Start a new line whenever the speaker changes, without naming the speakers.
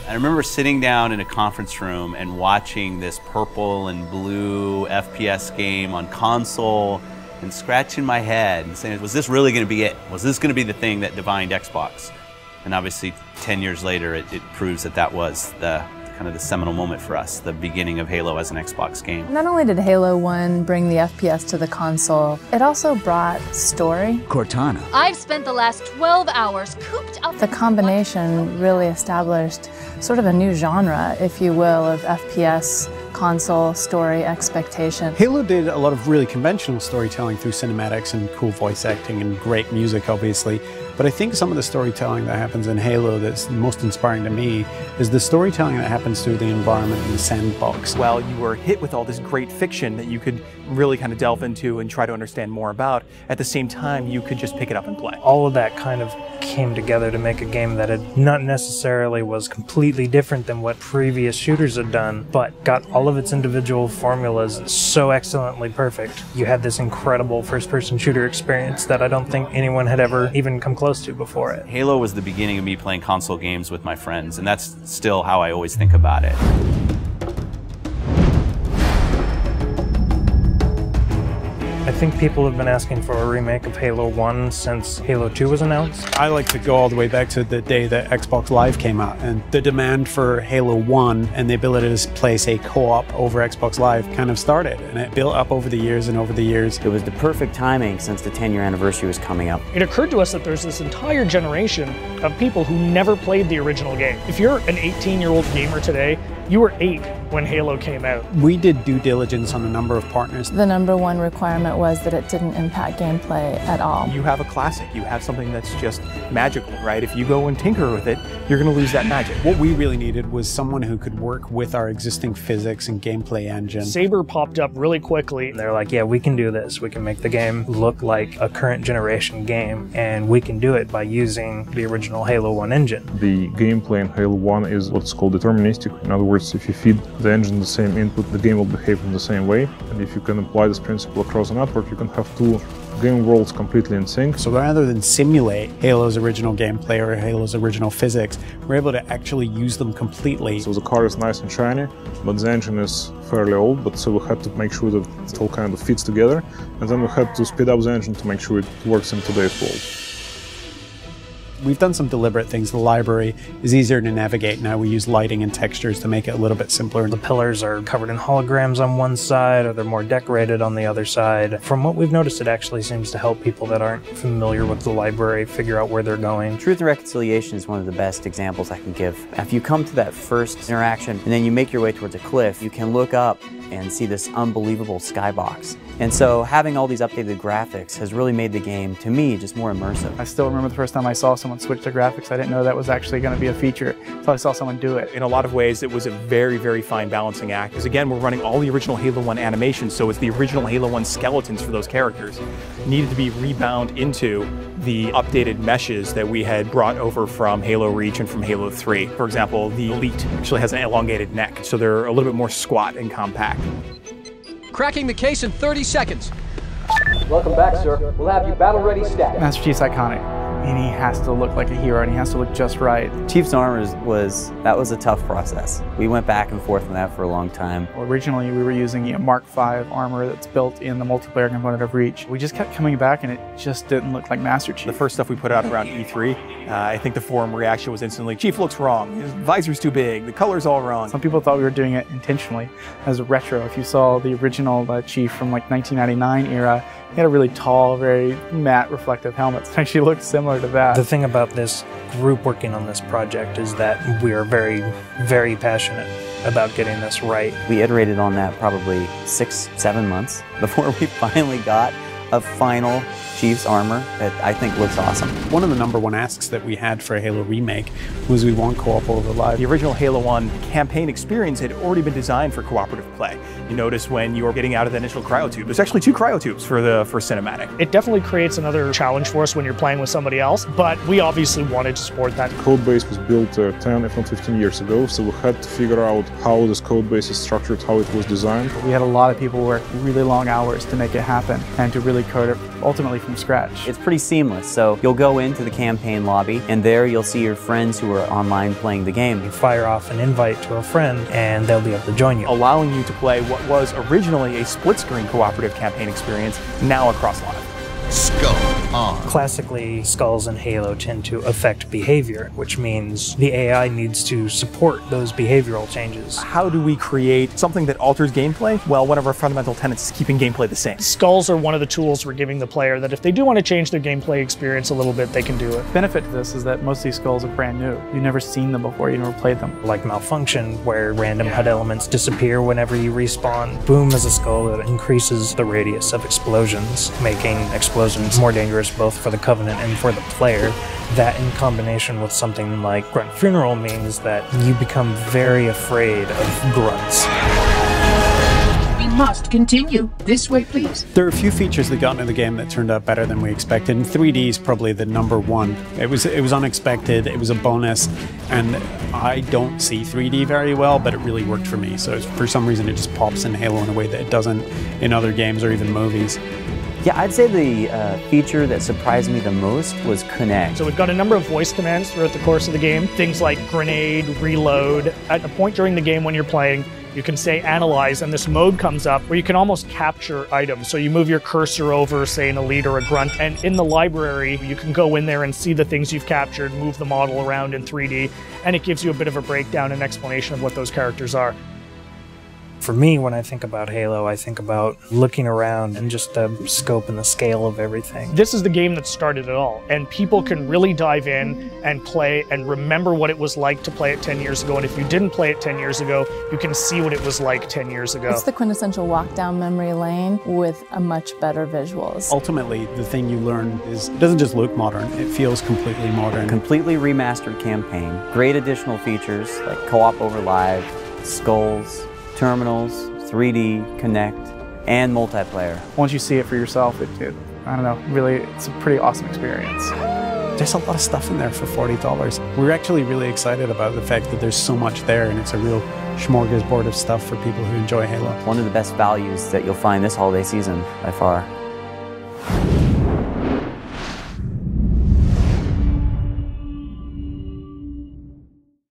I remember sitting down in a conference room and watching this purple and blue FPS game on console and scratching my head and saying, was this really going to be it? Was this going to be the thing that defined Xbox? And obviously 10 years later it proves that that was the kind of the seminal moment for us, the beginning of Halo as an Xbox game.
Not only did Halo 1 bring the FPS to the console, it also brought story.
Cortana.
I've spent the last 12 hours cooped up.
The combination really established sort of a new genre, if you will, of FPS console story expectation.
Halo did a lot of really conventional storytelling through cinematics and cool voice acting and great music, obviously. But I think some of the storytelling that happens in Halo that's most inspiring to me is the storytelling that happens through the environment in the sandbox.
While you were hit with all this great fiction that you could really kind of delve into and try to understand more about, at the same time you could just pick it up and play.
All of that kind of came together to make a game that had not necessarily was completely different than what previous shooters had done, but got all of its individual formulas so excellently perfect. You had this incredible first-person shooter experience that I don't think anyone had ever even come close to before it.
Halo was the beginning of me playing console games with my friends, and that's still how I always think about it.
I think people have been asking for a remake of Halo 1 since Halo 2 was announced.
I like to go all the way back to the day that Xbox Live came out, and the demand for Halo 1 and the ability to play, say, co-op over Xbox Live kind of started, and it built up over the years and over the years.
It was the perfect timing since the 10-year anniversary was coming up.
It occurred to us that there's this entire generation of people who never played the original game. If you're an 18-year-old gamer today, you were 8 when Halo came out.
We did due diligence on a number of partners.
The number one requirement was that it didn't impact gameplay at all.
You have a classic, you have something that's just magical, right? If you go and tinker with it, you're going to lose that magic.
What we really needed was someone who could work with our existing physics and gameplay engine.
Saber popped up really quickly.
They're like, yeah, we can do this. We can make the game look like a current generation game, and we can do it by using the original Halo 1 engine.
The gameplay in Halo 1 is what's called deterministic. In other words, if you feed the engine the same input, the game will behave in the same way. And if you can apply this principle across a network, you can have two game worlds completely in sync.
So rather than simulate Halo's original gameplay or Halo's original physics, we're able to actually use them completely.
So the car is nice and shiny, but the engine is fairly old, but so we had to make sure that it all kind of fits together. And then we had to speed up the engine to make sure it works in today's world.
We've done some deliberate things. The library is easier to navigate now. We use lighting and textures to make it a little bit simpler.
The pillars are covered in holograms on one side, or they're more decorated on the other side. From what we've noticed, it actually seems to help people that aren't familiar with the library figure out where they're going.
Truth and Reconciliation is one of the best examples I can give. If you come to that first interaction and then you make your way towards a cliff, you can look up and see this unbelievable skybox. And so having all these updated graphics has really made the game, to me, just more immersive.
I still remember the first time I saw someone switch to graphics. I didn't know that was actually going to be a feature until I saw someone do it.
In a lot of ways, it was a very, very fine balancing act. Because again, we're running all the original Halo 1 animations, so it's the original Halo 1 skeletons for those characters needed to be rebound into the updated meshes that we had brought over from Halo Reach and from Halo 3. For example, the Elite actually has an elongated neck, so they're a little bit more squat and compact.
Cracking the case in 30 seconds.
Welcome back, sir. We'll have you battle ready stat.
Master Chief's iconic, and he has to look like a hero, and he has to look just right.
Chief's armor was a tough process. We went back and forth on that for a long time.
Well, originally, we were using a Mark V armor that's built in the multiplayer component of Reach. We just kept coming back, and it just didn't look like Master Chief.
The first stuff we put out around E3, I think the forum reaction was instantly, Chief looks wrong, his visor's too big, the color's all wrong.
Some people thought we were doing it intentionally as a retro. If you saw the original Chief from like 1999 era, he had a really tall, very matte reflective helmet. It actually looked similar to that.
The thing about this group working on this project is that we are very, very passionate about getting this right.
We iterated on that probably 6-7 months before we finally got a final Chief's armor that I think looks awesome.
One of the #1 asks that we had for a Halo remake was we want co-op over live.
The original Halo 1 campaign experience had already been designed for cooperative play. You notice when you were getting out of the initial cryotube, there's actually 2 cryotubes for the first cinematic.
It definitely creates another challenge for us when you're playing with somebody else, but we obviously wanted to support that.
The code base was built 10, if not 15 years ago, so we had to figure out how this code base is structured, how it was designed.
We had a lot of people work really long hours to make it happen and to really really code it ultimately from scratch.
It's pretty seamless, so you'll go into the campaign lobby, and there you'll see your friends who are online playing the game.
You fire off an invite to a friend, and they'll be able to join you,
allowing you to play what was originally a split-screen cooperative campaign experience, now across live.
Skull on.
Classically, skulls in Halo tend to affect behavior, which means the AI needs to support those behavioral changes.
How do we create something that alters gameplay? Well, one of our fundamental tenets is keeping gameplay the same.
Skulls are one of the tools we're giving the player that if they do want to change their gameplay experience a little bit, they can do it.
The benefit to this is that most of these skulls are brand new. You've never seen them before, you never played them.
Like Malfunction, where random HUD elements disappear whenever you respawn. Boom is a skull that increases the radius of explosions, making explosions more dangerous both for the Covenant and for the player. That in combination with something like Grunt Funeral means that you become very afraid of grunts.
We must continue. This way, please.
There are a few features that got into the game that turned out better than we expected, and 3D is probably the number one. It was unexpected, it was a bonus, and I don't see 3D very well, but it really worked for me. So for some reason it just pops in Halo in a way that it doesn't in other games or even movies.
Yeah, I'd say the feature that surprised me the most was Connect.
So we've got a number of voice commands throughout the course of the game. Things like grenade, reload. At a point during the game when you're playing, you can say analyze, and this mode comes up where you can almost capture items. So you move your cursor over, say, an elite or a grunt, and in the library, you can go in there and see the things you've captured, move the model around in 3D, and it gives you a bit of a breakdown and explanation of what those characters are.
For me, when I think about Halo, I think about looking around and just the scope and the scale of everything.
This is the game that started it all, and people can really dive in and play and remember what it was like to play it 10 years ago, and if you didn't play it 10 years ago, you can see what it was like 10 years ago.
It's the quintessential walk down memory lane with a much better visuals.
Ultimately, the thing you learn is it doesn't just look modern, it feels completely modern.
Completely remastered campaign, great additional features like co-op over live, skulls, terminals, 3D, Connect, and multiplayer.
Once you see it for yourself, I don't know, really, it's a pretty awesome experience.
There's a lot of stuff in there for $40. We're actually really excited about the fact that there's so much there, and it's a real smorgasbord of stuff for people who enjoy Halo.
One of the best values that you'll find this holiday season by far.